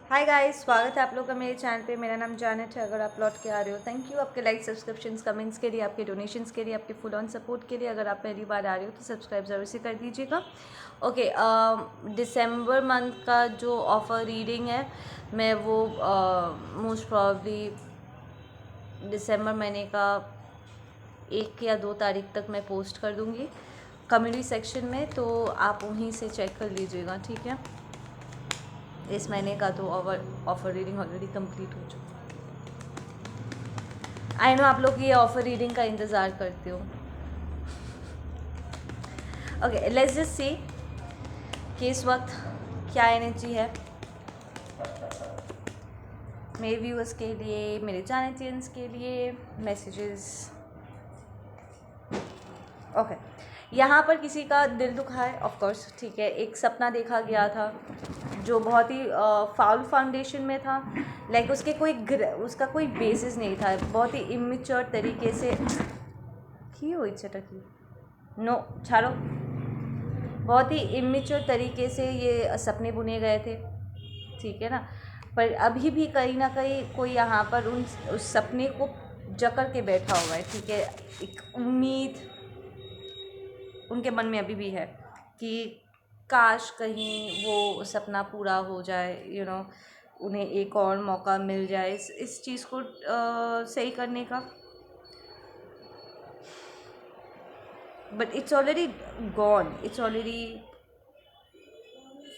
Hi guys, स्वागत है आप लोग का मेरे चैनल पे। मेरा नाम जानत है। अगर आप लौट के आ रहे हो, थैंक यू आपके लाइक, सब्सक्रिप्शंस, कमेंट्स के लिए, आपके डोनेशंस के लिए, आपके फुल ऑन सपोर्ट के लिए। अगर आप पहली बार आ रहे हो तो सब्सक्राइब ज़रूर से कर दीजिएगा। ओके, दिसंबर मंथ का जो ऑफ़र रीडिंग है मैं वो मोस्ट प्रॉब्ली दिसंबर महीने का 1 या 2 तारीख तक मैं पोस्ट कर दूँगी कम्युनिटी सेक्शन में, तो आप वहीं से चेक कर लीजिएगा, ठीक है। इस महीने का तो ऑफ़र रीडिंग ऑलरेडी कंप्लीट हो चुका है। आई नो आप लोग ये ऑफ़र रीडिंग का इंतज़ार करते हो। ओके, लेट्स जस्ट सी कि इस वक्त क्या एनर्जी है मेरे व्यूअर्स के लिए, मेरे चैनलियंस के लिए। मैसेजेस ओके, यहाँ पर किसी का दिल दुखा है, ऑफ कोर्स, ठीक है। एक सपना देखा गया था जो बहुत ही फाउल फाउंडेशन में था। लाइक उसका कोई बेसिस नहीं था। बहुत ही इमेच्योर तरीके से की हुई चटकी नो छाड़ो, बहुत ही इमेच्योर तरीके से ये सपने बुने गए थे, ठीक है ना। पर अभी भी कहीं ना कहीं कोई यहाँ पर उस सपने को जकड़ के बैठा हुआ है, ठीक है। एक उम्मीद उनके मन में अभी भी है कि काश कहीं वो सपना पूरा हो जाए, उन्हें एक और मौका मिल जाए इस चीज़ को सही करने का। But it's already gone, it's already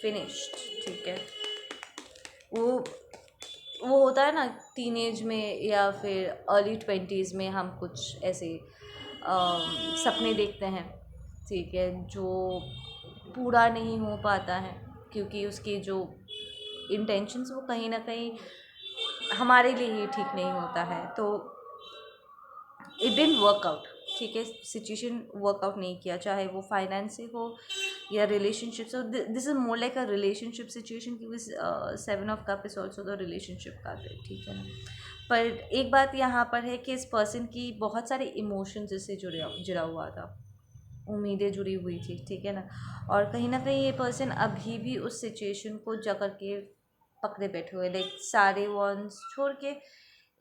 finished, ठीक है। वो वो होता है ना, टीनेज में या फिर अर्ली 20s में हम कुछ ऐसे सपने देखते हैं, ठीक है, जो पूरा नहीं हो पाता है क्योंकि उसके जो इंटेंशंस वो कहीं ना कहीं हमारे लिए ही ठीक नहीं होता है। तो इट डिडंट वर्क आउट, ठीक है। सिचुएशन वर्कआउट नहीं किया, चाहे वो फाइनेंस से हो या रिलेशनशिप से। This is more like a relationship situation, क्योंकि 7 of cup is also the relationship का, ठीक है ना। पर एक बात यहाँ पर है कि इस पर्सन की बहुत सारे इमोशंस इससे जुड़ा हुआ था, उम्मीदें जुड़ी हुई थी, ठीक है ना। और कहीं ना कहीं ये पर्सन अभी भी उस सिचुएशन को जकड़ के पकड़े बैठे हुए, लाइक सारे वॉन्स छोड़ के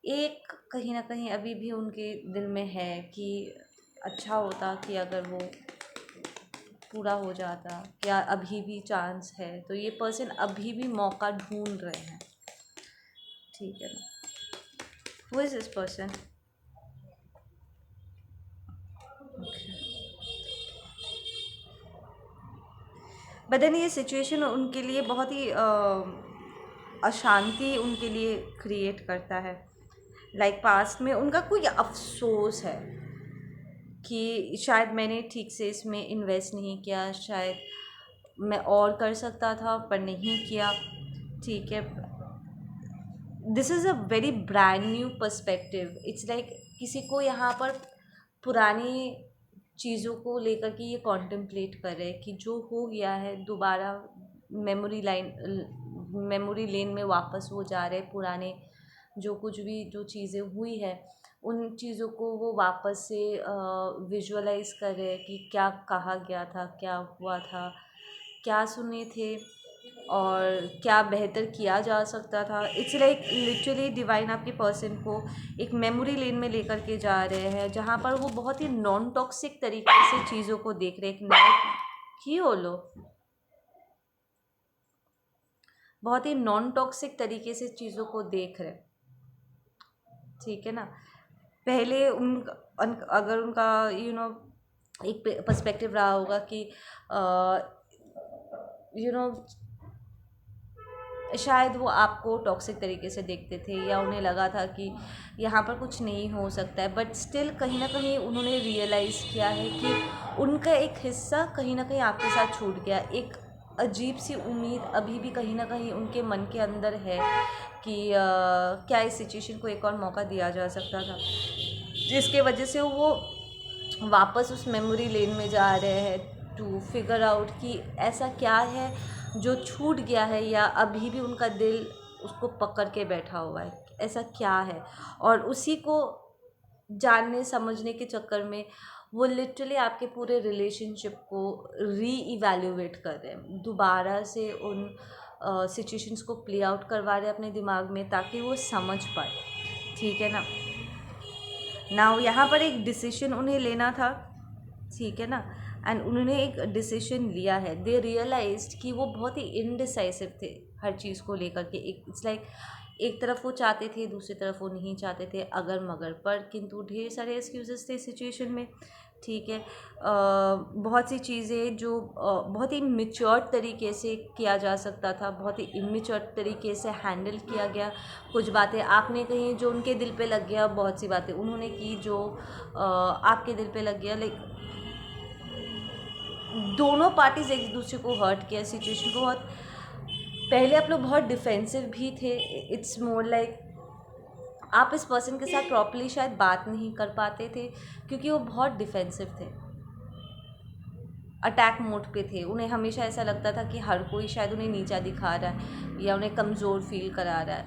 एक कहीं ना कहीं अभी भी उनके दिल में है कि अच्छा होता कि अगर वो पूरा हो जाता, क्या अभी भी चांस है। तो ये पर्सन अभी भी मौका ढूंढ रहे हैं, ठीक है ना। Who is this person? But then ये सिचुएशन उनके लिए बहुत ही अशांति उनके लिए क्रिएट करता है। लाइक पास्ट में उनका कोई अफसोस है कि शायद मैंने ठीक से इसमें इन्वेस्ट नहीं किया, शायद मैं और कर सकता था पर नहीं किया, ठीक है। This is a very brand new perspective. It's like किसी को यहाँ पर पुरानी चीज़ों को लेकर के ये कॉन्टेम्पलेट कर रहे हैं कि जो हो गया है दोबारा मेमोरी लेन में वापस वो जा रहे हैं। पुराने जो कुछ भी जो चीज़ें हुई है उन चीज़ों को वो वापस से विजुअलाइज कर रहे हैं कि क्या कहा गया था, क्या हुआ था, क्या सुने थे और क्या बेहतर किया जा सकता था। इट्स लाइक लिटरली डिवाइन आपके पर्सन को एक मेमोरी लेन में लेकर के जा रहे हैं, जहाँ पर वो बहुत ही नॉन टॉक्सिक तरीके से चीज़ों को देख रहे हैं। एक नए की हो लो बहुत ही नॉन टॉक्सिक तरीके से चीज़ों को देख रहे हैं, ठीक है ना। पहले अगर उनका एक पर्सपेक्टिव रहा होगा कि यू नो शायद वो आपको टॉक्सिक तरीके से देखते थे या उन्हें लगा था कि यहाँ पर कुछ नहीं हो सकता है। बट स्टिल कहीं ना कहीं उन्होंने रियलाइज़ किया है कि उनका एक हिस्सा कहीं ना कहीं आपके साथ छूट गया। एक अजीब सी उम्मीद अभी भी कहीं ना कहीं उनके मन के अंदर है कि क्या इस सिचुएशन को एक और मौका दिया जा सकता था, जिसके वजह से वो वापस उस मेमोरी लेन में जा रहे हैं टू फिगर आउट कि ऐसा क्या है जो छूट गया है या अभी भी उनका दिल उसको पकड़ के बैठा हुआ है, ऐसा क्या है। और उसी को जानने समझने के चक्कर में वो लिटरली आपके पूरे रिलेशनशिप को री इवैल्यूएट कर रहे हैं, दोबारा से उन सिचुएशंस को प्ले आउट करवा रहे हैं अपने दिमाग में ताकि वो समझ पाए, ठीक है ना। नाउ यहाँ पर एक डिसीजन उन्हें लेना था, ठीक है ना, एंड उन्होंने एक डिसीजन लिया है। दे रियलाइज्ड कि वो बहुत ही इनडिसाइसिव थे हर चीज़ को लेकर के। एक इट्स लाइक एक तरफ वो चाहते थे, दूसरी तरफ वो नहीं चाहते थे, अगर मगर पर, किंतु ढेर सारे एक्सक्यूजेस थे सिचुएशन में, ठीक है। बहुत सी चीज़ें जो बहुत ही मेच्योर तरीके से किया जा सकता था, बहुत ही इमेच्योर तरीके से हैंडल किया गया। कुछ बातें आपने कही जो उनके दिल पे लग गया, बहुत सी बातें उन्होंने की जो आपके दिल पे लग गया। लाइक दोनों पार्टीज एक दूसरे को हर्ट किया, सिचुएशन को बहुत। पहले आप लोग बहुत डिफेंसिव भी थे। इट्स मोर लाइक आप इस पर्सन के साथ प्रॉपर्ली शायद बात नहीं कर पाते थे क्योंकि वो बहुत डिफेंसिव थे, अटैक मोड पे थे। उन्हें हमेशा ऐसा लगता था कि हर कोई शायद उन्हें नीचा दिखा रहा है या उन्हें कमज़ोर फील करा रहा है,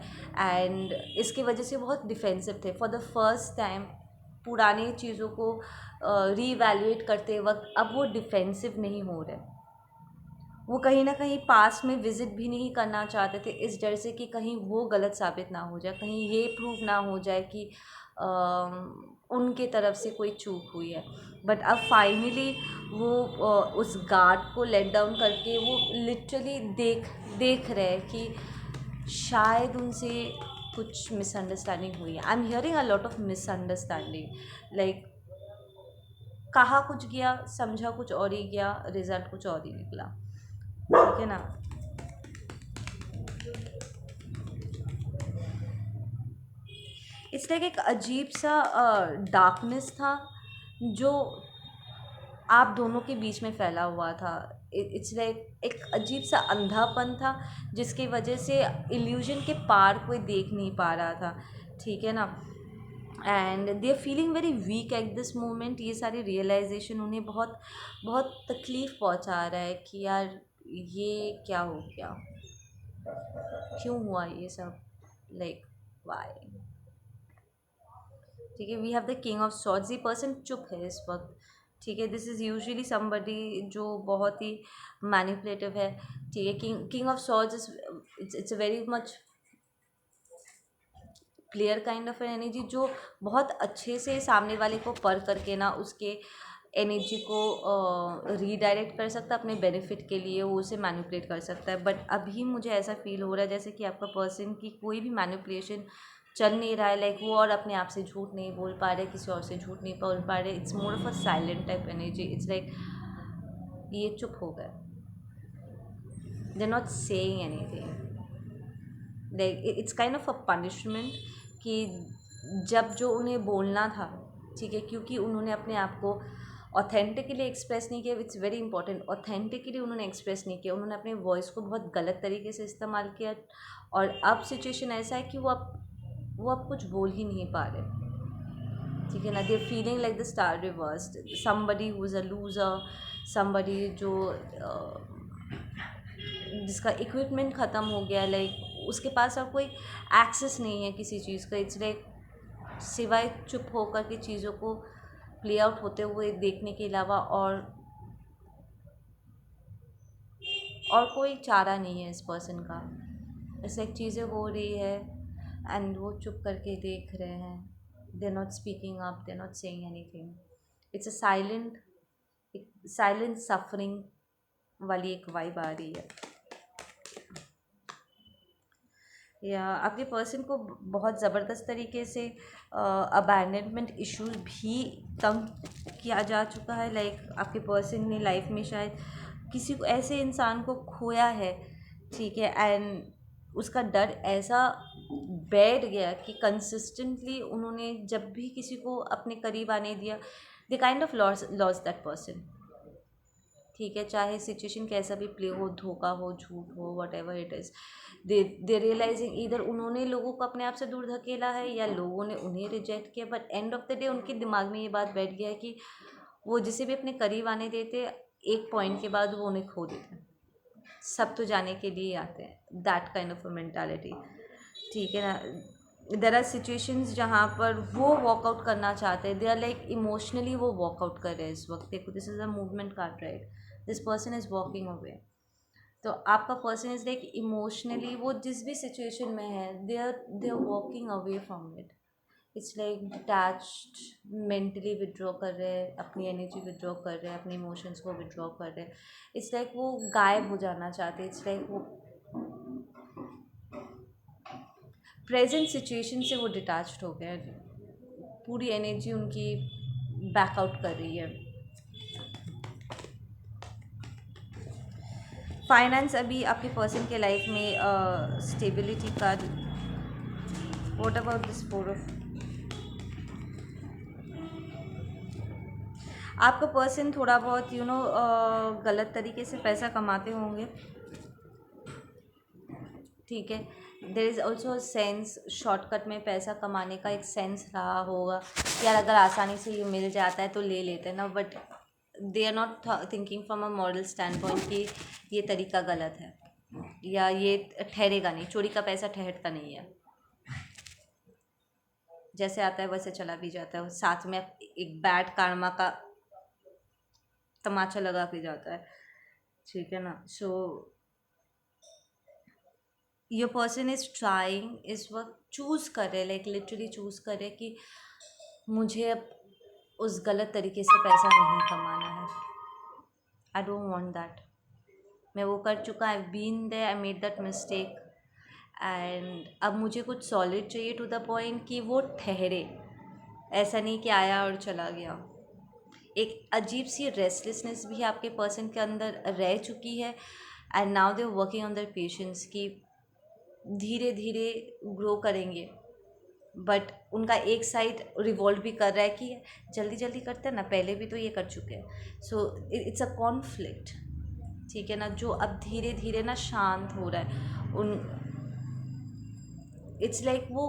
एंड इसकी वजह से बहुत डिफेंसिव थे। फॉर द फर्स्ट टाइम पुरानी चीज़ों को रीवैल्यूएट करते वक्त अब वो डिफेंसिव नहीं हो रहे। वो कहीं ना कहीं पास में विज़िट भी नहीं करना चाहते थे इस डर से कि कहीं वो गलत साबित ना हो जाए, कहीं ये प्रूव ना हो जाए कि उनके तरफ से कोई चूक हुई है। बट अब फाइनली वो उस गार्ड को लेट डाउन करके वो लिटरली देख रहे हैं कि शायद उनसे कुछ मिसअंडरस्टैंडिंग हुई है। I am hearing a lot of misunderstanding, like कहा कुछ गया, समझा कुछ और ही गया, रिजल्ट कुछ और ही निकला, ठीक है ना। इट्स लाइक एक अजीब सा डार्कनेस था जो आप दोनों के बीच में फैला हुआ था। इट्स लाइक एक अजीब सा अंधापन था जिसकी वजह से इल्यूजन के पार कोई देख नहीं पा रहा था, ठीक है ना। And they are feeling very weak at this moment. ये सारी रियलाइजेशन उन्हें बहुत बहुत तकलीफ़ पहुंचा रहा है कि यार ये क्या हो गया, क्यों हुआ ये सब, लाइक वाई, ठीक है। We have the king of swords. ये पर्सन चुप है इस वक्त, ठीक है। दिस इज़ यूजुअली समबडी जो बहुत ही मैनिपुलेटिव है, ठीक है। King of swords it's a very much clear kind of energy जो बहुत अच्छे से सामने वाले को पर करके ना उसके एनर्जी को रीडायरेक्ट कर सकता है अपने बेनिफिट के लिए, वो उसे मैनिपुलेट कर सकता है। बट अभी मुझे ऐसा फील हो रहा है जैसे कि आपका पर्सन की कोई भी मैनिपुलेशन चल नहीं रहा है। लाइक वो और अपने आप से झूठ नहीं बोल पा रहे, किसी और से झूठ नहीं बोल पा रहे। It's more of a silent type energy. It's like ये चुप हो गए, they not saying anything. Like it's kind of a punishment कि जब जो उन्हें बोलना था, ठीक है, क्योंकि उन्होंने अपने आप को ऑथेंटिकली एक्सप्रेस नहीं किया। इट्स वेरी इंपॉर्टेंट, ऑथेंटिकली उन्होंने एक्सप्रेस नहीं किया, उन्होंने अपने वॉइस को बहुत गलत तरीके से इस्तेमाल किया। और अब सिचुएशन ऐसा है कि वो अब कुछ बोल ही नहीं पा रहे, ठीक है ना। They are feeling like the star reversed, somebody who is a loser, somebody जो जिसका इक्विपमेंट ख़त्म हो गया, लाइक उसके पास अब कोई एक्सेस नहीं है किसी चीज़ का। इट्स लाइक सिवाय चुप होकर के चीज़ों को प्ले आउट होते हुए देखने के अलावा और कोई चारा नहीं है इस पर्सन का। ऐसे एक चीज़ें हो रही है एंड वो चुप करके देख रहे हैं। They are not speaking up, they are not saying anything. It's a silent suffering वाली एक वाइब आ रही है। या आपके पर्सन को बहुत ज़बरदस्त तरीके से अबैंडनमेंट इश्यूज भी तंग किया जा चुका है। लाइक आपके पर्सन ने लाइफ में शायद किसी को ऐसे इंसान को खोया है, ठीक है, एंड उसका डर ऐसा बैठ गया कि कंसिस्टेंटली उन्होंने जब भी किसी को अपने करीब आने दिया, they kind of loss that person, ठीक है। चाहे सिचुएशन कैसा भी प्ले हो, धोखा हो, झूठ हो, whatever it is, they realising इधर उन्होंने लोगों को अपने आप से दूर धकेला है या लोगों ने उन्हें रिजेक्ट किया। But and of the day उनके दिमाग में ये बात बैठ गया है कि वो जिसे भी अपने करीब आने देते, एक पॉइंट के बाद वो उन्हें खो देते हैं। सब तो जाने के लिए आते हैं, that kind of a mentality, ठीक है ना। देर आर सिचुएशंस जहाँ पर वो वॉकआउट करना चाहते हैं, दे आर लाइक इमोशनली वो वॉकआउट कर रहे हैं इस वक्त। देखो, this is a movement card, right. This person is walking away, तो आपका पर्सन इज लाइक इमोशनली वो जिस भी सिचुएशन में है they are walking away from it. It's like detached, mentally withdraw कर रहे हैं, अपनी एनर्जी विड्रॉ कर रहे हैं, अपने इमोशंस को विड्रॉ कर रहे हैं। इट्स लाइक वो गायब हो जाना चाहते हैं। इट्स लाइक वो प्रेजेंट सिचुएशन से वो डिटैच्ड हो गए हैं, पूरी एनर्जी उनकी बैकआउट कर रही है। फाइनेंस अभी आपके पर्सन के लाइफ में स्टेबिलिटी का। What about this 4 of. आपका पर्सन थोड़ा बहुत गलत तरीके से पैसा कमाते होंगे, ठीक है। There is also sense shortcut में पैसा कमाने का एक सेंस रहा होगा, यार अगर आसानी से ये मिल जाता है तो ले लेते हैं ना, but they are not thinking from a moral standpoint कि ये तरीका गलत है या ये ठहरेगा नहीं। चोरी का पैसा ठहरता नहीं है, जैसे आता है वैसे चला भी जाता है, साथ में एक बैड कार्मा का तमाचा लगा के जाता है, ठीक है ना। So your person is trying, इस वक्त चूज़ कर रहे, लाइक लिटरली चूज़ कर रहे कि मुझे अब उस गलत तरीके से पैसा नहीं कमाना है। I don't want that. मैं वो कर चुका, I been there, I made that mistake and अब मुझे कुछ सॉलिड चाहिए टू द पॉइंट कि वो ठहरे, ऐसा नहीं कि आया और चला गया। एक अजीब सी रेस्टलेसनेस भी आपके पर्सन के अंदर रह चुकी है and now they are working on their patience कि धीरे धीरे ग्रो करेंगे, बट उनका एक साइड रिवॉल्व भी कर रहा है कि जल्दी जल्दी करते हैं ना, पहले भी तो ये कर चुके हैं। सो इट्स अ कॉन्फ्लिक्ट, ठीक है ना, जो अब धीरे धीरे ना शांत हो रहा है। उन इट्स लाइक वो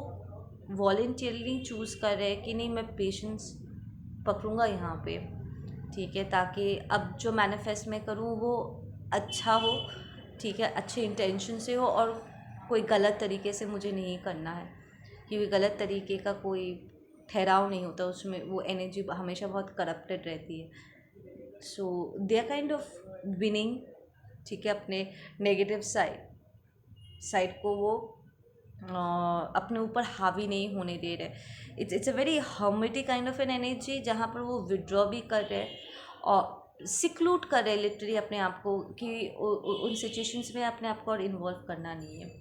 वॉलेंटियरली चूज़ कर रहे हैं कि नहीं मैं पेशेंस पकड़ूंगा यहाँ पे, ठीक है, ताकि अब जो मैनिफेस्ट मैं करूँ वो अच्छा हो, ठीक है, अच्छे इंटेंशन से हो और कोई गलत तरीके से मुझे नहीं करना है, क्योंकि गलत तरीके का कोई ठहराव नहीं होता उसमें, वो एनर्जी हमेशा बहुत करप्टेड रहती है। So they are kind of winning, ठीक है, अपने नेगेटिव साइड को वो अपने ऊपर हावी नहीं होने दे रहे। It's a very hermetic kind of an energy, जहाँ पर वो विड्रॉ भी कर रहे हैं और सिक्लूड कर रहे हैं लिटरली अपने आप को कि उन सिचुएशंस में अपने आप को और इन्वॉल्व करना नहीं है।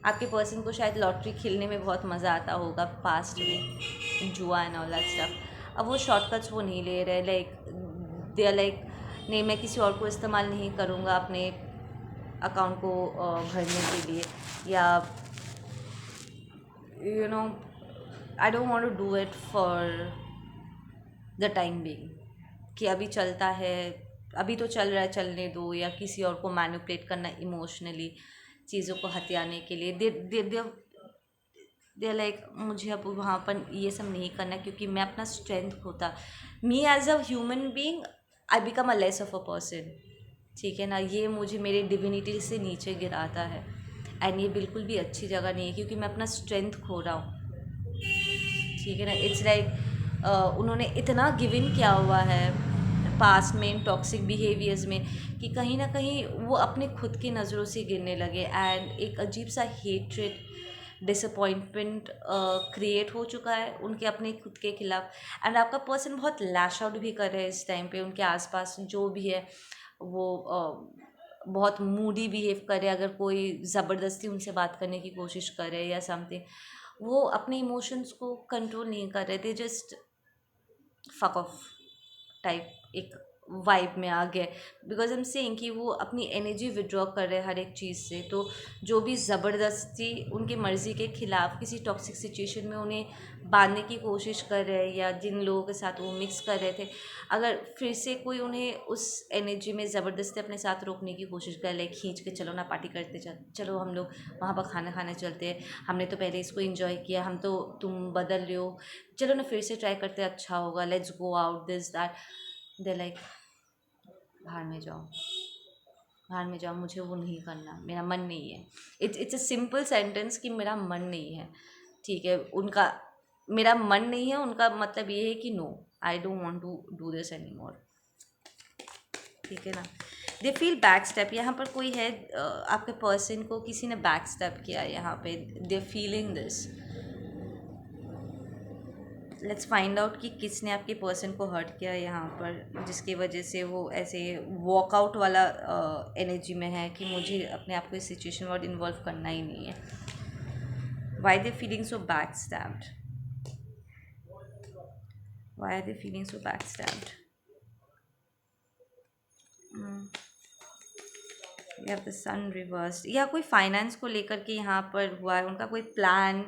आपके पर्सन को शायद लॉटरी खेलने में बहुत मज़ा आता होगा पास्ट में, जुआ एंड ऑल दैट स्टफ। अब वो शॉर्टकट्स वो नहीं ले रहे, लाइक दे आर लाइक नहीं मैं किसी और को इस्तेमाल नहीं करूँगा अपने अकाउंट को भरने के लिए, या I don't want to do it for the time being, कि अभी चलता है, अभी तो चल रहा है, चलने दो, या किसी और को मैनिपुलेट करना इमोशनली चीज़ों को हथियाने के लिए। दे लाइक मुझे अब वहाँ पर ये सब नहीं करना, क्योंकि मैं अपना स्ट्रेंथ खोता, me as a human being I become a less of a person, ठीक है ना। ये मुझे मेरे डिविनिटी से नीचे गिराता है एंड ये बिल्कुल भी अच्छी जगह नहीं है, क्योंकि मैं अपना स्ट्रेंथ खो रहा हूँ, ठीक है ना। इट्स लाइक उन्होंने इतना गिव इन किया हुआ है पास्ट में टॉक्सिक बिहेवियर्स में कि कहीं ना कहीं वो अपने खुद की नज़रों से गिरने लगे एंड एक अजीब सा हेट्रेड डिसअपॉइंटमेंट क्रिएट हो चुका है उनके अपने खुद के खिलाफ। एंड आपका पर्सन बहुत लैश आउट भी कर रहे हैं इस टाइम पे, उनके आसपास जो भी है वो बहुत मूडी बिहेव करे, अगर कोई ज़बरदस्ती उनसे बात करने की कोशिश करे या समथिंग, वो अपने इमोशंस को कंट्रोल नहीं कर रहे थे, जस्ट फक ऑफ टाइप एक वाइब में आ गए। बिकॉज आई एम सेइंग कि वो अपनी एनर्जी विड्रॉ कर रहे हैं हर एक चीज़ से, तो जो भी ज़बरदस्ती उनकी मर्ज़ी के ख़िलाफ़ किसी टॉक्सिक सिचुएशन में उन्हें बांधने की कोशिश कर रहे हैं या जिन लोगों के साथ वो मिक्स कर रहे थे, अगर फिर से कोई उन्हें उस एनर्जी में ज़बरदस्ती अपने साथ रोकने की कोशिश कर, लाइक खींच के चलो ना पार्टी करते, चलो हम लोग वहाँ पर खाना खाने चलते हैं, हमने तो पहले इसको इन्जॉय किया, हम तो तुम बदल रहे हो, चलो ना फिर से ट्राई करते, अच्छा होगा, let's go out this that. They like बाहर में जाओ, बाहर में जाओ, मुझे वो नहीं करना, मेरा मन नहीं है। इट्स अ सिंपल सेंटेंस कि मेरा मन नहीं है, ठीक है। उनका मेरा मन नहीं है, उनका मतलब ये है कि no I don't want to do this anymore, ठीक है ना। दे फील बैक स्टेप, यहाँ पर कोई है आपके पर्सन को किसी ने बैक स्टेप किया है यहाँ पे, they feeling this. Let's find out कि किसने आपके पर्सन को हर्ट किया है यहाँ पर, जिसकी वजह से वो ऐसे वॉकआउट वाला एनर्जी में है कि मुझे अपने आप को इस सिचुएशन में इन्वॉल्व करना ही नहीं है। Why they feeling so backstabbed, why are they feeling so backstabbed. या द सन रिवर्स्ड, या कोई फाइनेंस को लेकर के यहाँ पर हुआ है, उनका कोई प्लान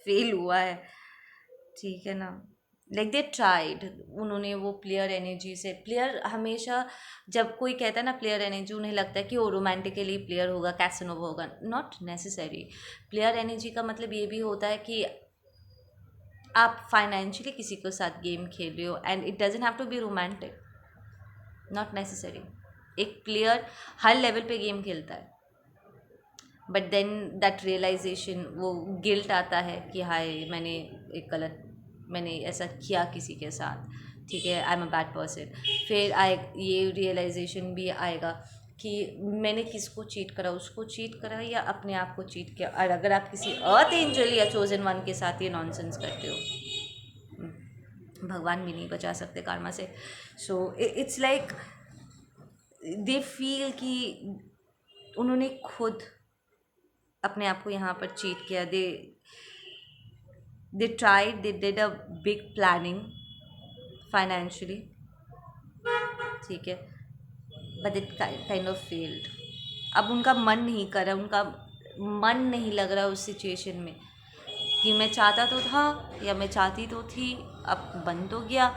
फेल हुआ है, ठीक है ना। लाइक दे ट्राइड, उन्होंने वो प्लेयर एनर्जी से, प्लेयर हमेशा जब कोई कहता है ना प्लेयर एनर्जी, उन्हें लगता है कि वो रोमांटिकली प्लेयर होगा, कैसनोवा होगा। Not necessary. प्लेयर एनर्जी का मतलब ये भी होता है कि आप फाइनेंशियली किसी के साथ गेम खेल रहे हो, and it doesn't have to be romantic, not necessary. एक प्लेयर हर लेवल पे गेम खेलता है, बट देन दैट रियलाइजेशन, वो गिल्ट आता है कि हाय मैंने एक गलत, मैंने ऐसा किया किसी के साथ, ठीक है, I am a bad person. फिर आए ये रियलाइजेशन भी आएगा कि मैंने किसको चीट करा, उसको चीट करा या अपने आप को चीट किया। और अगर आप किसी अर्थ एंजल या चोजन वन के साथ ये नॉनसेंस करते हो, भगवान भी नहीं बचा सकते कार्मा से। So it's like they feel कि उन्होंने खुद अपने आप को यहाँ पर चीट किया। They tried, they did a big planning financially, ठीक है, but it kind of failed. अब उनका मन नहीं कर रहा, उनका मन नहीं लग रहा उस सिचुएशन में कि मैं चाहता तो था या मैं चाहती तो थी, अब बन तो गया,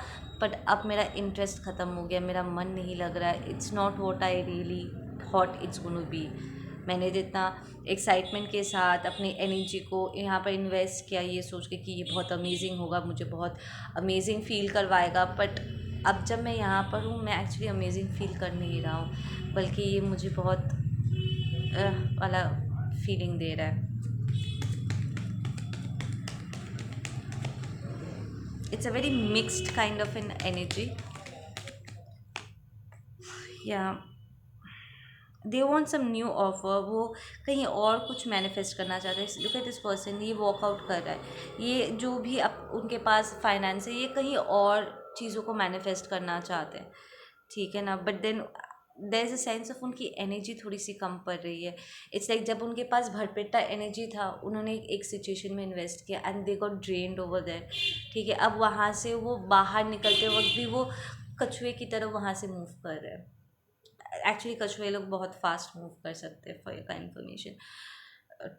बट अब मेरा इंटरेस्ट ख़त्म हो गया, मेरा मन नहीं लग रहा है। It's not what I really thought it's gonna be. मैंने जितना एक्साइटमेंट के साथ अपनी एनर्जी को यहाँ पर इन्वेस्ट किया ये सोच के कि ये बहुत अमेजिंग होगा, मुझे बहुत अमेजिंग फील करवाएगा, बट अब जब मैं यहाँ पर हूँ मैं एक्चुअली अमेजिंग फील कर नहीं रहा हूँ, बल्कि ये मुझे बहुत वाला फीलिंग दे रहा है। It's a very mixed kind of an energy. Yeah, they want some new offer. वो कहीं और कुछ मैनिफेस्ट करना चाहते हैं। लुक एट दिस पर्सन, ये वॉकआउट कर रहा है, ये जो भी अब उनके पास फाइनेंस है, ये कहीं और चीज़ों को मैनिफेस्ट करना चाहते हैं, ठीक है ना। But then there is a sense of उनकी एनर्जी थोड़ी सी कम पड़ रही है। इट्स लाइक जब उनके पास भरपेटा एनर्जी था, उन्होंने एक सिचुएशन में इन्वेस्ट किया and they got drained over there, ठीक है। अब वहाँ से वो बाहर निकलते वक्त भी वो कछुए की तरह वहाँ से मूव कर रहे हैं। एक्चुअली कछुए लोग बहुत फास्ट मूव कर सकते हैं, फॉर का इन्फॉर्मेशन।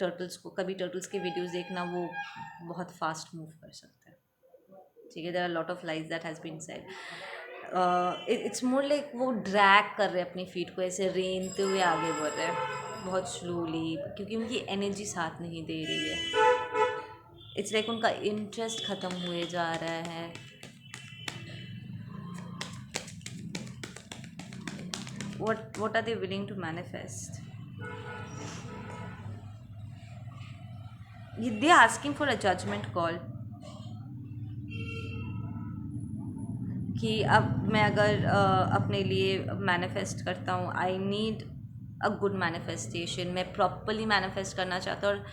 टर्टल्स को कभी टर्टल्स के वीडियोस देखना, वो बहुत फास्ट मूव कर सकते हैं, ठीक है। There are lot of lies that has been said. It's more like वो ड्रैग कर रहे हैं अपनी फीट को, ऐसे रेंगते हुए आगे बढ़ रहे हैं बहुत स्लोली, क्योंकि उनकी एनर्जी साथ नहीं दे रही है। इट्स लाइक उनका इंटरेस्ट ख़त्म हुए जा रहा है। what are they willing to manifest? They are asking for a judgment call कि अब मैं अगर अपने लिए मैनिफेस्ट करता हूँ, I need a good manifestation. मैं प्रॉपरली मैनिफेस्ट करना चाहता हूँ और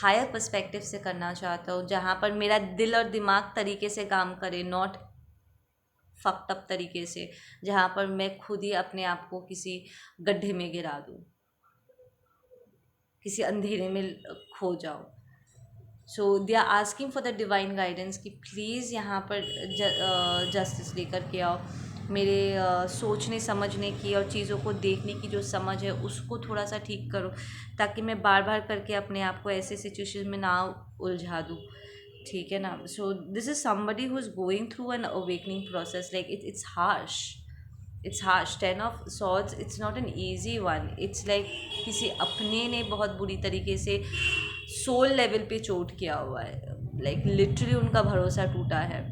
हायर पर्सपेक्टिव से करना चाहता हूँ, जहाँ पर मेरा दिल और दिमाग तरीके से काम करे, नॉट फक्ड अप तरीके से, जहाँ पर मैं खुद ही अपने आप को किसी गड्ढे में गिरा दूँ, किसी अंधेरे में खो जाऊँ। So they are asking for the divine guidance कि प्लीज़ यहाँ पर जस्टिस लेकर के आओ। मेरे सोचने समझने की और चीज़ों को देखने की जो समझ है उसको थोड़ा सा ठीक करो, ताकि मैं बार बार करके अपने आप को ऐसे सिचुएशन में ना उलझा दूँ, ठीक है ना। So this is somebody who is going through an awakening process, like it's harsh, it's harsh. 10 of swords, it's not an easy one. It's like किसी अपने ने बहुत बुरी तरीके से सोल लेवल पे चोट किया हुआ है, लाइक लिटरली उनका भरोसा टूटा है।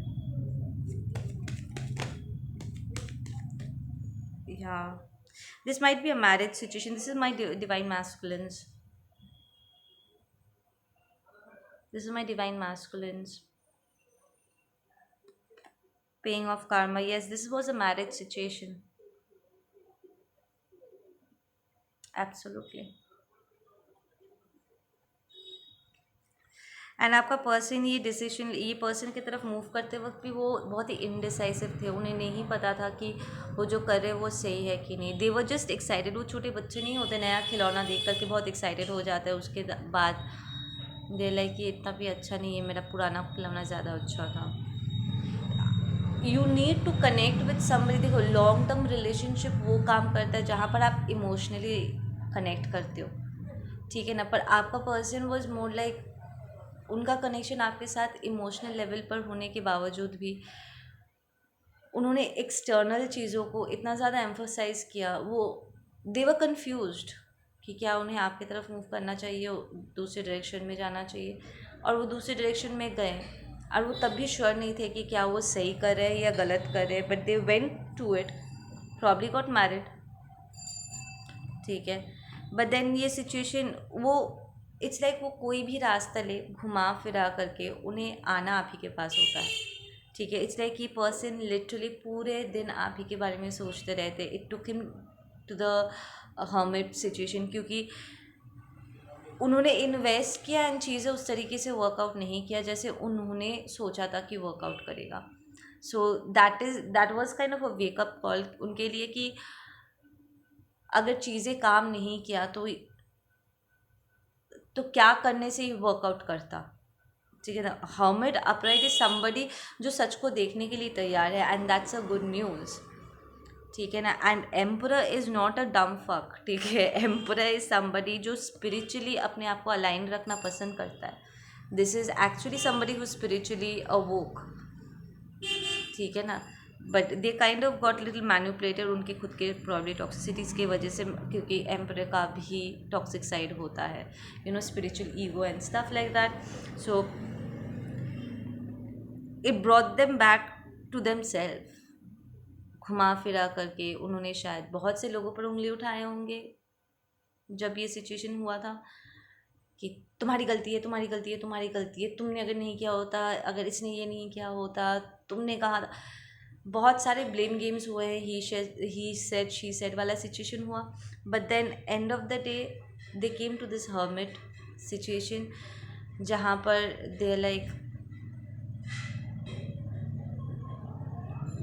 Yeah, this might be a marriage situation. This is my divine masculines. This is my divine masculines. Paying off karma. Yes, this was a marriage situation. Absolutely. And आपका पर्सन ये person की तरफ move करते वक्त भी वो बहुत ही indecisive थे, उन्हें नहीं पता था कि वो जो कर रहे हैं वो सही है कि नहीं। दे वर जस्ट एक्साइटेड। वो छोटे बच्चे नहीं होते, नया खिलौना देख करके बहुत एक्साइटेड हो जाते हैं, उसके बाद दे लाइक कि इतना भी अच्छा नहीं है, मेरा पुराना खिलौना ज़्यादा अच्छा था। You need to connect with somebody. देखो, लॉन्ग टर्म रिलेशनशिप वो काम करता है जहाँ पर आप इमोशनली कनेक्ट करते हो, ठीक है ना। पर आपका पर्सन वॉज मोर लाइक, उनका कनेक्शन आपके साथ इमोशनल लेवल पर होने के बावजूद भी उन्होंने एक्सटर्नल चीज़ों को इतना ज़्यादा एम्फोसाइज किया, वो दे वर कन्फ्यूज्ड कि क्या उन्हें आपकी तरफ मूव करना चाहिए, दूसरे डायरेक्शन में जाना चाहिए, और वो दूसरे डायरेक्शन में गए। और वो तब भी श्योर नहीं थे कि क्या वो सही कर रहे हैं या गलत कर रहे हैं, but they went to it, probably got married, ठीक है। बट देन ये सिचुएशन, वो इट्स लाइक वो कोई भी रास्ता ले, घुमा फिरा करके उन्हें आना आप ही के पास होता है, ठीक है। इट्स लाइक ये पर्सन लिटरली पूरे दिन आप ही के बारे में सोचते रहते। It took him to the hermit situation, क्योंकि उन्होंने इन्वेस्ट किया इन चीज़ें, उस तरीके से वर्कआउट नहीं किया जैसे उन्होंने सोचा था कि वर्कआउट करेगा। So that was kind of a wake up call उनके लिए कि अगर चीज़ें काम नहीं किया तो क्या करने से ही वर्कआउट करता, ठीक है ना। हर्मिट अपराइट इज समबडी जो सच को देखने के लिए तैयार है, and that's a good news, ठीक है ना। And emperor is not a डम फक, ठीक है। एम्परर इज समबडी जो स्पिरिचुअली अपने आप को अलाइन रखना पसंद करता है। This is actually somebody who spiritually अवोक, ठीक है ना। But they kind of got little manipulated उनके खुद के प्रॉब्लम टॉक्सिसिटीज़ की वजह से, क्योंकि एम्परर का भी टॉक्सिक साइड होता है, you know, spiritual ego and stuff like that. So it brought them back to them self. घुमा फिरा करके उन्होंने शायद बहुत से लोगों पर उंगली उठाए होंगे जब ये सिचुएशन हुआ था कि तुम्हारी गलती है, तुम्हारी गलती है, तुम्हारी गलती है, तुमने अगर नहीं किया होता, अगर इसने ये नहीं किया होता, तुमने कहा था। बहुत सारे ब्लेम गेम्स हुए हैं, ही सेड शी सेड वाला सिचुएशन हुआ। But then end of the day they came to this hermit situation, जहाँ पर दे लाइक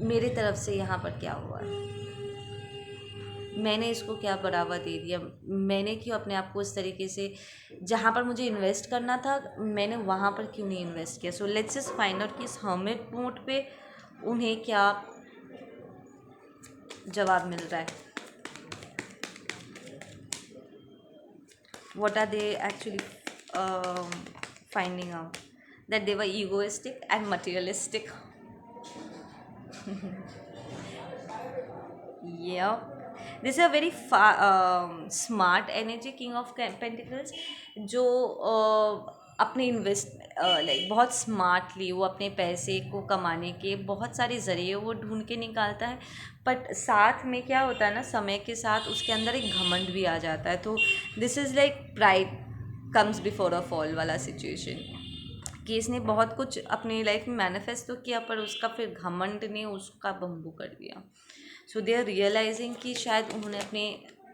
मेरे तरफ से यहाँ पर क्या हुआ है, मैंने इसको क्या बढ़ावा दे दिया, मैंने क्यों अपने आप को इस तरीके से, जहाँ पर मुझे इन्वेस्ट करना था मैंने वहाँ पर क्यों नहीं इन्वेस्ट किया। So let's just find out कि इस हर्मिट मोड पे उन्हें क्या जवाब मिल रहा है। What are they actually finding out? That they were egoistic and materialistic. Yep. This is a very smart energy, king of pentacles, जो अपने इन्वेस्ट लाइक बहुत स्मार्टली वो अपने पैसे को कमाने के बहुत सारे ज़रिए वो ढूंढ के निकालता है। बट साथ में क्या होता है ना, समय के साथ उसके अंदर एक घमंड भी आ जाता है। तो this is like pride comes before a fall वाला सिचुएशन, कि इसने बहुत कुछ अपनी लाइफ में मैनिफेस्ट तो किया, पर उसका फिर घमंड ने उसका बम्बू कर दिया। सो दे आर रियलाइजिंग कि शायद उन्होंने अपने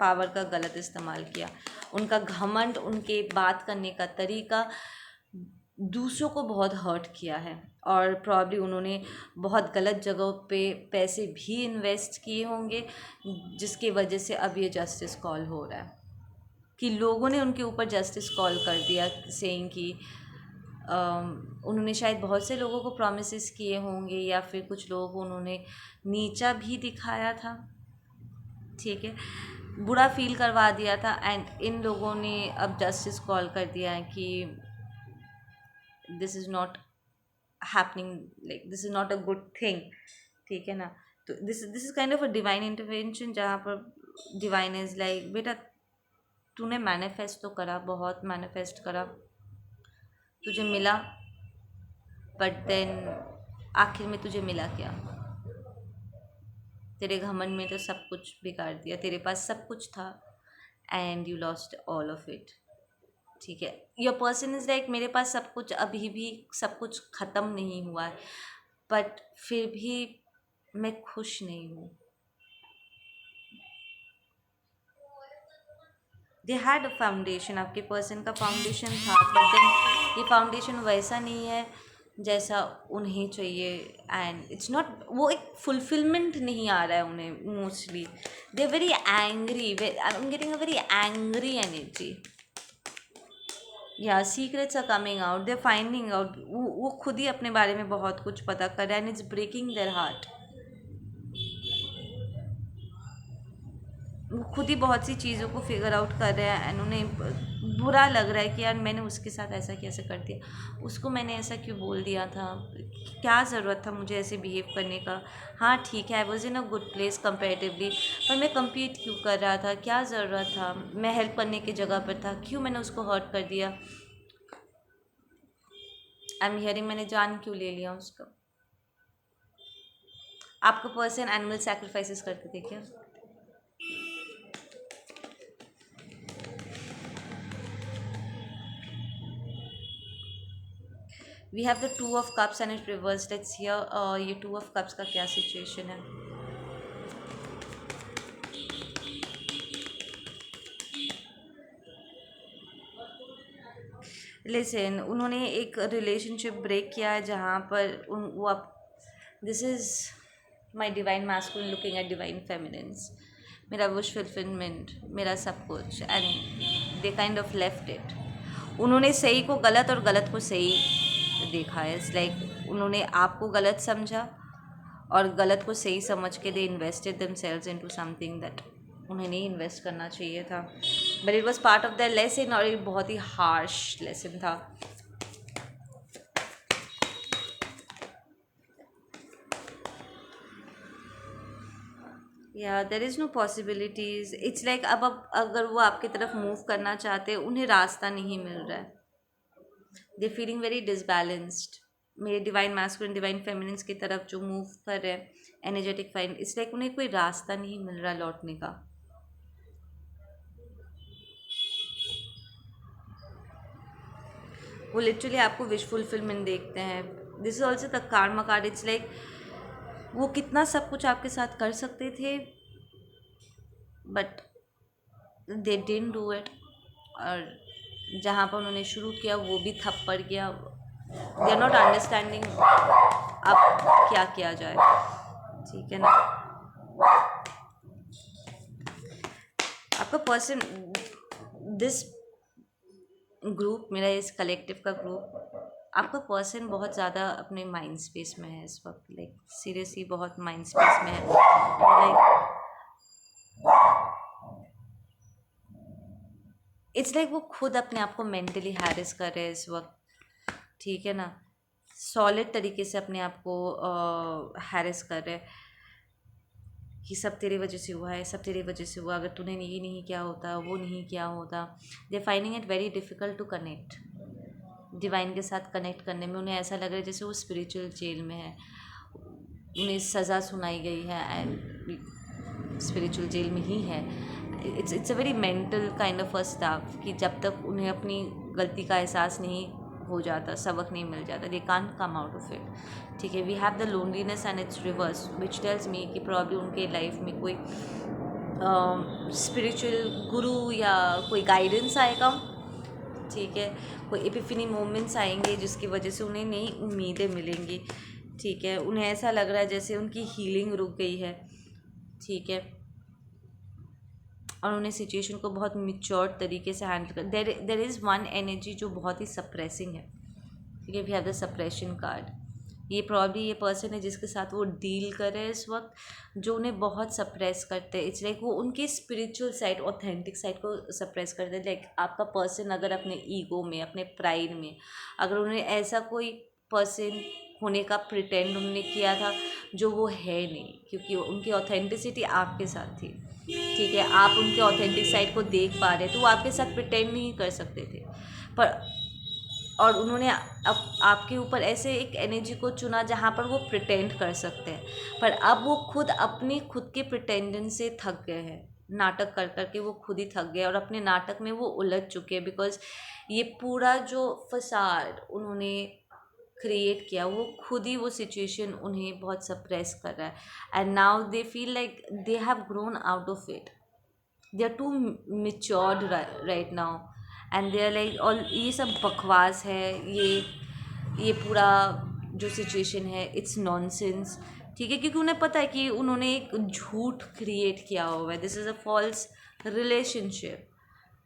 पावर का गलत इस्तेमाल किया। उनका घमंड, उनके बात करने का तरीका दूसरों को बहुत हर्ट किया है, और प्रॉब्ली उन्होंने बहुत गलत जगहों पे पैसे भी इन्वेस्ट किए होंगे, जिसकी वजह से अब ये जस्टिस कॉल हो रहा है कि लोगों ने उनके ऊपर जस्टिस कॉल कर दिया, सेइंग कि उन्होंने शायद बहुत से लोगों को प्रॉमिसेस किए होंगे, या फिर कुछ लोगों को उन्होंने नीचा भी दिखाया था, ठीक है, बुरा फील करवा दिया था। एंड इन लोगों ने अब जस्टिस कॉल कर दिया है कि this is not happening, like this is not a good thing, ठीक है ना। तो this is kind of a divine intervention, जहाँ पर डिवाइन इज़ लाइक, बेटा तूने मैनिफेस्ट तो करा, बहुत मैनिफेस्ट करा, तुझे मिला, बट देन आखिर में तुझे मिला क्या? तेरे घमंड में तो सब कुछ बिगाड़ दिया, तेरे पास सब कुछ था and you lost all of it, ठीक है। योर पर्सन इज़ लाइक, मेरे पास सब कुछ, अभी भी सब कुछ ख़त्म नहीं हुआ है, बट फिर भी मैं खुश नहीं हूँ। दे हैड अ फाउंडेशन, आपके पर्सन का फाउंडेशन था, बट देन ये फाउंडेशन वैसा नहीं है जैसा उन्हें चाहिए, एंड इट्स नॉट, वो एक फुलफिलमेंट नहीं आ रहा है उन्हें mostly. They are very angry, I am getting a very angry energy. या secrets are coming out, they are finding out, वो खुद ही अपने बारे में बहुत कुछ पता कर रहे हैं, and it's breaking their heart. वो खुद ही बहुत सी चीज़ों को फिगर आउट कर रहे हैं, एंड उन्हें बुरा लग रहा है कि यार मैंने उसके साथ ऐसा कैसे कर दिया, उसको मैंने ऐसा क्यों बोल दिया था, क्या ज़रूरत था मुझे ऐसे बिहेव करने का। हाँ ठीक है, I was in a good place comparatively, पर मैं कम्पीट क्यों कर रहा था, क्या ज़रूरत था, मैं हेल्प करने की जगह पर था, क्यों मैंने उसको हर्ट कर दिया। आई एम हियरिंग, मैंने जान क्यों ले लिया उसका। आपका पर्सन एनिमल सेक्रीफाइसेस करते थे क्या? We have the two of cups and it reverse, let's hear ये टू ऑफ कप्स का क्या सिचुएशन है। लिसन, उन्होंने एक रिलेशनशिप ब्रेक किया है जहाँ पर वो आप, this is my divine masculine looking at divine feminines, मेरा विश फुलफिलमेंट, मेरा सब कुछ, and they kind of left it. उन्होंने सही को गलत और गलत को सही देखा है। इट्स लाइक उन्होंने आपको गलत समझा और गलत को सही समझ के they invested themselves into something that उन्हें नहीं इन्वेस्ट करना चाहिए था, but it was part of the lesson, और एक बहुत ही हार्श लेसन था। या there is no possibilities, it's like अब अगर वो आपकी तरफ मूव करना चाहते हैं, उन्हें रास्ता नहीं मिल रहा है, दे फीलिंग वेरी डिसबैलेंस्ड। मेरे डिवाइन मैस्कुलिन डिवाइन फेमिनिन्स की तरफ जो मूव कर रहे हैं एनर्जेटिक फाइन, इट्स लाइक उन्हें कोई रास्ता नहीं मिल रहा लौटने का। वो लिटरली आपको विश फुलफिलमेंट देखते हैं। This is also the Karma card, it's like वो कितना सब कुछ आपके साथ कर सकते थे, but they didn't do it, और जहाँ पर उन्होंने शुरू किया वो भी ठप पड़ गया। दे आर नॉट अंडरस्टैंडिंग अब क्या किया जाए, ठीक है ना। आपका पर्सन, दिस ग्रुप, मेरा इस कलेक्टिव का ग्रुप, आपका पर्सन बहुत ज़्यादा अपने माइंड स्पेस में है इस वक्त, लाइक सीरियसली बहुत माइंड स्पेस में है, लाइक इट्स लाइक वो खुद अपने आप को मेंटली हैरेस कर रहे हैं इस वक्त, ठीक है ना, सॉलिड तरीके से अपने आप को हैरेस कर रहे हैं कि सब तेरी वजह से हुआ है, सब तेरी वजह से हुआ, अगर तूने ये नहीं किया होता, वो नहीं किया होता। They finding it very difficult to connect, divine के साथ कनेक्ट करने में उन्हें ऐसा लग रहा है जैसे वो स्पिरिचुअल जेल में है, उन्हें सज़ा सुनाई गई है एंड स्पिरिचुअल जेल में ही है। It's a very mental kind of a staff कि जब तक उन्हें अपनी गलती का एहसास नहीं हो जाता, सबक नहीं मिल जाता, they can't come out of it, ठीक है। We have the loneliness and its reverse which tells me कि प्रॉब्लम उनके लाइफ में कोई स्पिरिचुअल गुरु या कोई गाइडेंस आएगा, ठीक है, कोई एपिफनी मोमेंट्स आएंगे जिसकी वजह से उन्हें नई उम्मीदें मिलेंगी, ठीक है। उन्हें ऐसा लग रहा है जैसे उनकी हीलिंग रुक गई है, ठीक है, और उन्हें सिचुएशन को बहुत मिच्योर तरीके से हैंडल कर, देर इज़ वन एनर्जी जो बहुत ही सप्रेसिंग है, ठीक है। We have the suppression card, ये प्रॉब्ली ये पर्सन है जिसके साथ वो डील कर रहे हैं इस वक्त, जो उन्हें बहुत सप्रेस करते हैं। इट्स लाइक वो उनकी स्पिरिचुअल साइड, ऑथेंटिक साइड को सप्रेस करते हैं। लाइक आपका पर्सन अगर अपने ईगो में, अपने प्राइड में, अगर उन्हें ऐसा कोई पर्सन होने का प्रिटेंड उन्होंने किया था जो वो है नहीं, क्योंकि उनकी ऑथेंटिसिटी आपके साथ थी, ठीक है, आप उनके ऑथेंटिक साइड को देख पा रहे, तो वो आपके साथ प्रिटेंड नहीं कर सकते थे, पर और उन्होंने आपके ऊपर ऐसे एक एनर्जी को चुना जहाँ पर वो प्रिटेंड कर सकते हैं, पर अब वो खुद अपनी खुद के प्रिटेंडेंस से थक गए हैं, नाटक कर कर के वो खुद ही थक गए और अपने नाटक में वो उलझ चुके हैं, बिकॉज ये पूरा जो फसाड उन्होंने क्रिएट किया, वो खुद ही वो सिचुएशन उन्हें बहुत सप्रेस कर रहा है, and now they feel like they have grown out of it, they are too matured right now, and they are like, और ये सब बकवास है, ये पूरा जो सिचुएशन है इट्स नॉनसेंस, ठीक है, क्योंकि उन्हें पता है कि उन्होंने एक झूठ क्रिएट किया हुआ है, this is a false relationship,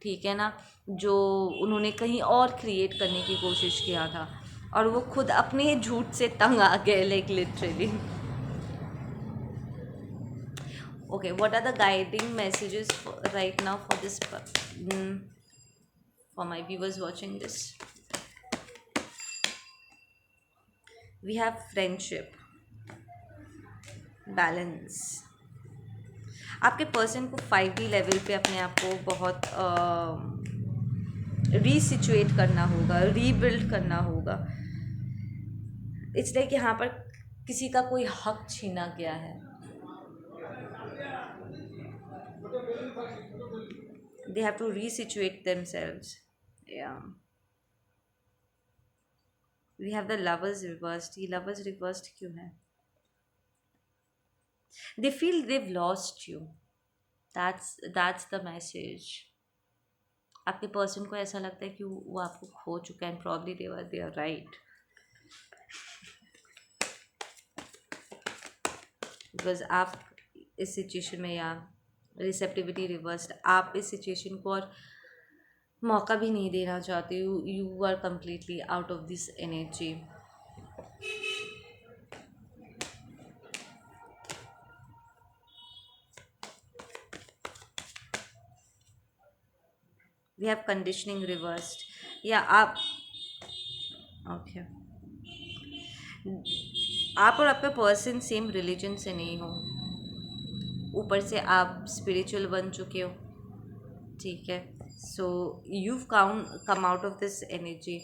ठीक है ना, जो उन्होंने कहीं और क्रिएट करने की कोशिश किया था, और वो खुद अपने झूठ से तंग आ गए, like literally. Okay, what are the guiding messages right now for this, for my viewers watching this? We have friendship, balance. आपके पर्सन को 5D लेवल पे अपने आप को बहुत रीसिचुएट करना होगा, रीबिल्ड करना होगा. इट्स लाइक यहाँ पर किसी का कोई हक छीना गया है. They have to resituate themselves. Yeah. We have the lovers reversed. ये lovers reversed क्यों है? They feel they've lost you. That's the message. आपके पर्सन को ऐसा लगता है कि वो आपको खो चुका है, and probably they are right. Because आप इस सिचुएशन में, या रिसेप्टिविटी रिवर्स्ड, आप इस सिचुएशन को और मौका भी नहीं देना चाहते. You are completely out of this energy. We have conditioning reversed, या आप ओके आप और आपका पर्सन सेम रिलीजन से नहीं हो, ऊपर से आप स्पिरिचुअल बन चुके हो, ठीक है. So you come out of this energy.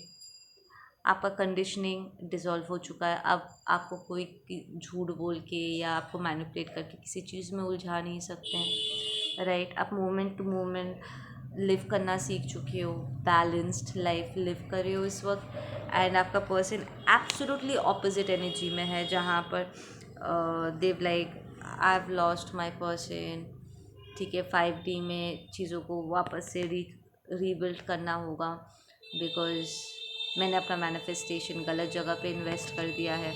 आपका कंडीशनिंग डिज़ोल्व हो चुका है. अब आपको कोई झूठ बोल के या आपको मैनिपुलेट करके किसी चीज़ में उलझा नहीं सकते हैं, राइट. आप मोमेंट टू मोमेंट लिव करना सीख चुके हो, बैलेंस्ड लाइफ लिव कर रहे हो इस वक्त. एंड आपका पर्सन एब्सोल्युटली ऑपोजिट एनर्जी में है, जहाँ पर they've like I have lost my person, ठीक है. 5D में चीज़ों को वापस से रीबिल्ड करना होगा, बिकॉज मैंने अपना मैनिफेस्टेशन गलत जगह पे इन्वेस्ट कर दिया है.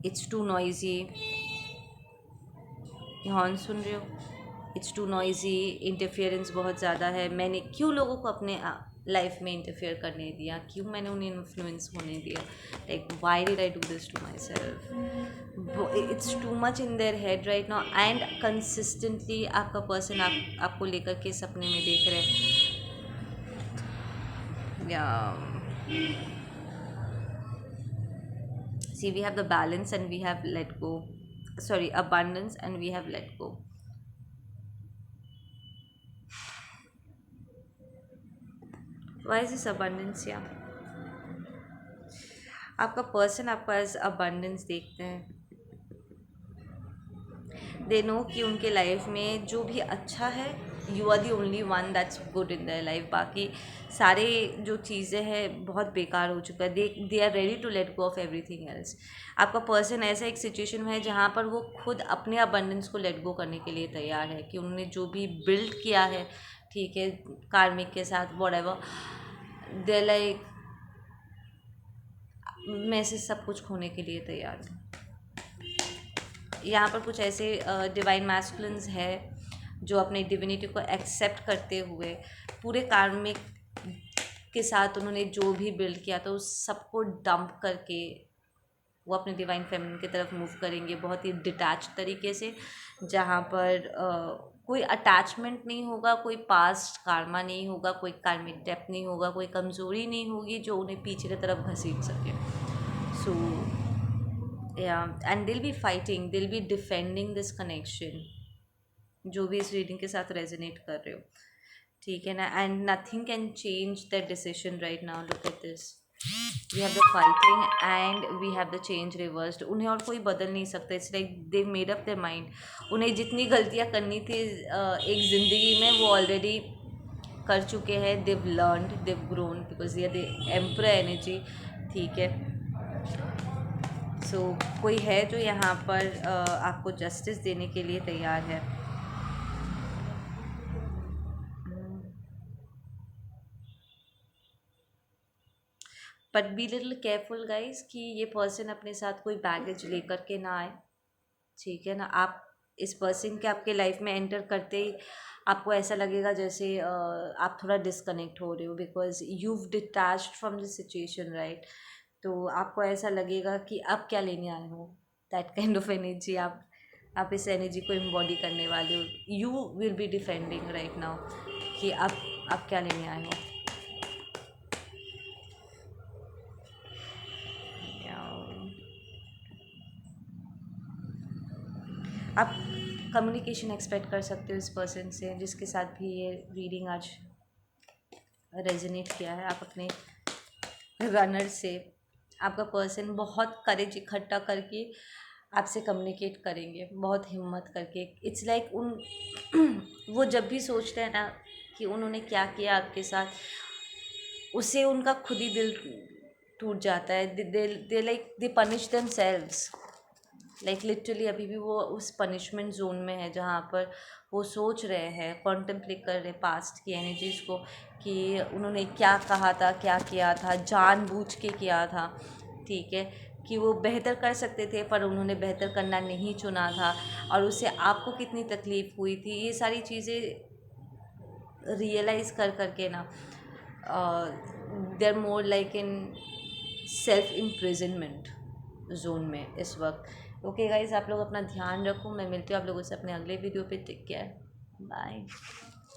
It's too noisy. हॉर्न सुन रहे हो? It's too noisy. इंटरफेरेंस बहुत ज़्यादा है. मैंने क्यों लोगों को अपने लाइफ में इंटरफेयर करने दिया, क्यों मैंने उन्हें इन्फ्लुएंस होने दिया, like why did I do this to my self. It's too much in their head right now, and consistently आपका पर्सन आपको लेकर के सपने में देख रहे हैं. See, we have the balance and we have let go. Sorry, abundance and we have let go. Why is this abundance here? आपका पर्सन आपको एज अबंडेंस देखते हैं. दे नो कि उनके लाइफ में जो भी अच्छा है, you are the only one that's good in their life. बाकी सारे जो चीज़ें हैं बहुत बेकार हो चुका है. They are ready to let go of everything else. आपका पर्सन ऐसा एक सिचुएशन में है जहाँ पर वो खुद अपने अबंडेंस को लेट गो करने के लिए तैयार है, कि उन्होंने जो भी बिल्ड किया है, ठीक है, कार्मिक के साथ, व्हाटएवर, दे लाइक मैं से सब कुछ खोने के लिए तैयार हूँ. यहाँ पर कुछ ऐसे डिवाइन मैस्कुलिन्स है जो अपने डिविनिटी को एक्सेप्ट करते हुए पूरे कार्मिक के साथ उन्होंने जो भी बिल्ड किया था उस सबको डंप करके वो अपने डिवाइन फेमिनिन की तरफ मूव करेंगे, बहुत ही डिटैच तरीके से, जहाँ पर कोई अटैचमेंट नहीं होगा, कोई पास्ट कार्मा नहीं होगा, कोई कार्मिक डेप्थ नहीं होगा, कोई कमज़ोरी नहीं होगी जो उन्हें पीछे की तरफ घसीट सके. सो एंड दिल बी फाइटिंग, दिल बी डिफेंडिंग दिस कनेक्शन, जो भी इस रीडिंग के साथ रेजोनेट कर रहे हो, ठीक है ना. And nothing can change that decision right now. Look at this, we have the fighting and we have the change reversed. उन्हें और कोई बदल नहीं सकता. It's like they made up their mind. उन्हें जितनी गलतियाँ करनी थी एक ज़िंदगी में वो ऑलरेडी कर चुके हैं. देव लर्नड, देव ग्रोन, बिकॉज ये द एम्परर एनर्जी, ठीक है. सो कोई है जो यहाँ पर आपको जस्टिस देने के लिए तैयार है. But be little careful guys कि ये पर्सन अपने साथ कोई बैगेज लेकर के ना आए, ठीक है ना। आप इस पर्सन के आपके लाइफ में एंटर करते ही आपको ऐसा लगेगा जैसे आप थोड़ा डिस्कनेक्ट हो रहे हो, because you've detached from the situation, right. तो आपको ऐसा लगेगा कि आप क्या लेने आए हो, दैट काइंड ऑफ एनर्जी आप इस एनर्जी को इम्बॉडी करने वाले हो। You will be defending right now कि आप क्या लेने आए हो। आप कम्युनिकेशन एक्सपेक्ट कर सकते हो इस पर्सन से जिसके साथ भी ये रीडिंग आज रेजोनेट किया है। आप अपने रनर से, आपका पर्सन बहुत करेज इकट्ठा करके आपसे कम्युनिकेट करेंगे, बहुत हिम्मत करके। इट्स लाइक वो जब भी सोचते हैं ना कि उन्होंने क्या किया आपके साथ, उससे उनका खुद ही दिल टूट जाता है। They like they punish them selves, like literally अभी भी वो उस पनिशमेंट जोन में है जहाँ पर वो सोच रहे हैं, कॉन्टेम्पलेट कर रहे हैं पास्ट की एनर्जीज़ को कि उन्होंने क्या कहा था, क्या किया था, जानबूझ के किया था, ठीक है, कि वो बेहतर कर सकते थे पर उन्होंने बेहतर करना नहीं चुना था, और उससे आपको कितनी तकलीफ़ हुई थी। ये सारी चीज़ें रियलाइज़ कर करके ना they are more like in self imprisonment zone में इस वक्त। ओके गाइज, आप लोग अपना ध्यान रखो। मैं मिलती हूँ आप लोगों से अपने अगले वीडियो पे। Take care, bye.